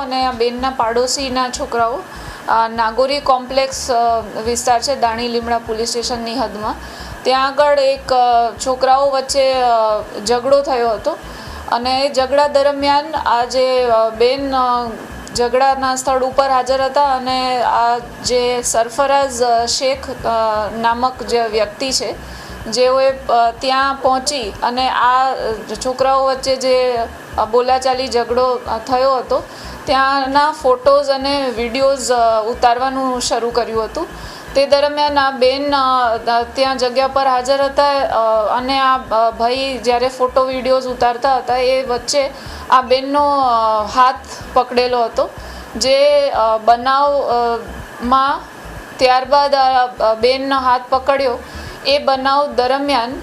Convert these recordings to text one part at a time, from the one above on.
અને આ બેનના પાડોશીના છોકરાઓ નાગોરી કોમ્પ્લેક્સ વિસ્તાર છે દાણી લીમડા પોલીસ સ્ટેશનની હદમાં, ત્યાં આગળ એક છોકરાઓ વચ્ચે ઝઘડો થયો હતો અને એ ઝઘડા દરમિયાન આ જે બેન ઝઘડાના સ્થળ ઉપર હાજર હતા અને આ જે સરફરાઝ શેખ નામક જે વ્યક્તિ છે જેઓએ ત્યાં પહોંચી અને આ છોકરાઓ વચ્ચે જે બોલાચાલી ઝઘડો થયો હતો ત્યાંના ફોટોઝ અને વિડીયોઝ ઉતારવાનું શરૂ કર્યું હતું. તે દરમિયાન આ બેન ત્યાં જગ્યા પર હાજર હતા અને આ ભાઈ જ્યારે ફોટો વિડીયોઝ ઉતારતા હતા એ વચ્ચે આ બેનનો હાથ પકડેલો હતો. જે બનાવમાં ત્યારબાદ બેનનો હાથ પકડ્યો એ બનાવ દરમિયાન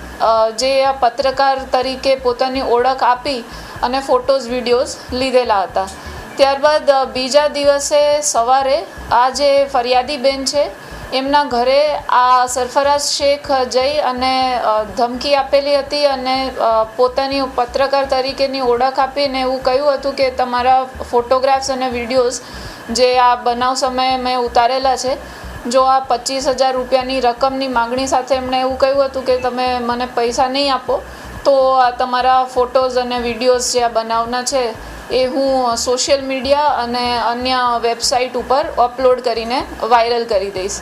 જે આ પત્રકાર તરીકે પોતાની ઓળખ આપી અને ફોટોઝ વિડીયોઝ લીધેલા હતા. ત્યારબાદ બીજા દિવસે સવારે આ જે ફરિયાદી બેન છે એમના ઘરે આ સરફરાઝ શેખ જઈ અને ધમકી આપેલી હતી અને પોતાની પત્રકાર તરીકેની ઓળખ આપીને એવું કહ્યું હતું કે તમારા ફોટોગ્રાફ્સ અને વિડીયોઝ જે આ બનાવ સમયે મેં ઉતારેલા છે, જો આ 25,000 રૂપિયાની રકમની માગણી સાથે એમણે એવું કહ્યું હતું કે તમે મને પૈસા નહીં આપો તો આ તમારા ફોટોઝ અને વિડીયોઝ જે આ બનાવના છે એ હું સોશિયલ મીડિયા અને અન્ય વેબસાઇટ ઉપર અપલોડ કરીને વાયરલ કરી દઈશ.